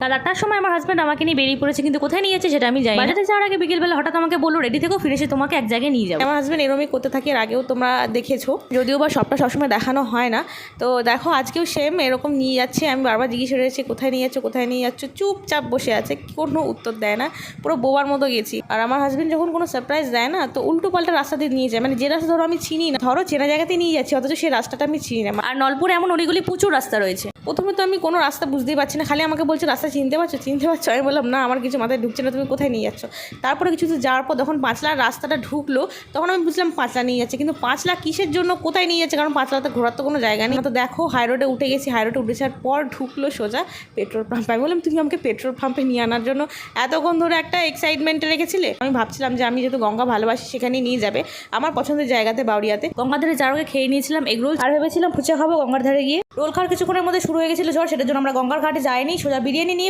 রাত 8টার সময় আমার হাজব্যান্ড আমাকে নিয়ে বেরিয়ে পড়েছে, কিন্তু কোথায় নিয়ে যাচ্ছে সেটা আমি জানি না। বাজারে যাওয়ার আগে বিকেলবেলা হঠাৎ আমাকে বললো রেডি থেকেও, ফিরে এসে তোমাকে এক জায়গায় নিয়ে যাবো। আমার হাজব্যান্ড এরমই করতে থাকে, এর আগেও তোমরা দেখেছো, যদিও বা সবসময় দেখানো হয় না। তো দেখো আজকেও সেম এরকম নিয়ে যাচ্ছে। আমি বারবার জিজ্ঞেস করেছি কোথায় নিয়ে যাচ্ছ, চুপচাপ বসে আছে, কোনো উত্তর দেয় না, পুরো বোবার মতো গেছি। আর আমার হাজব্যান্ড যখন কোনো সারপ্রাইজ দেয় না, তো উল্টো পাল্টা রাস্তা দিয়ে নিয়ে যায়, মানে যে রাস্তা ধরো আমি চিনি না, ধরো চেনা জায়গাতে নিয়ে যাচ্ছি, অথচ সেই রাস্তাটা আমি চিনি না। আর নলপুরে এমন অলিগলি প্রচুর রাস্তা রয়েছে। প্রথমে তো আমি কোনো রাস্তা বুঝতেই পারছি না, খালি আমাকে বলছে রাস্তা চিনতে পারছো। আমি বললাম না, আমার কিছু মাথায় ঢুকছে না, তুমি কোথায় নিয়ে যাচ্ছ। তারপরে কিছু যাওয়ার পর যখন পাঁচলার রাস্তাটা ঢুকলো, তখন আমি বুঝলাম পাঁচলা নিয়ে যাচ্ছে, কিন্তু পাঁচলা কিসের জন্য কোথায় নিয়ে যাচ্ছে, কারণ পাঁচলাতে ঘোরার তো কোনো জায়গা নেই। তো দেখো হাই রোডে উঠে গেছি, হাই রোডে উঠে যাওয়ার পর ঢুকলো সোজা পেট্রোল পাম্পে। আমি বললাম তুমি আমাকে পেট্রোল পাম্পে নিয়ে আনার জন্য এতক্ষণ ধরে একটা এক্সাইটমেন্টে রেখেছিলে। আমি ভাবছিলাম যে আমি যেহেতু গঙ্গা ভালোবাসি, সেখানেই নিয়ে যাবে, আমার পছন্দের জায়গাতে, বাউরিয়াতে। গঙ্গার ধারে যাওয়ার আগে খেয়ে নিয়েছিলাম এগরোল, আর ভেবেছিলাম ফুচকা খাবো গঙ্গার ধারে গিয়ে। রোল খাওয়ার কিছুক্ষণের মধ্যে শুরু হয়ে গেছিলো ঝড়, সেটার জন্য আমরা গঙ্গার ঘাটে যাইনি, সোজা বিরিয়ানি নিয়ে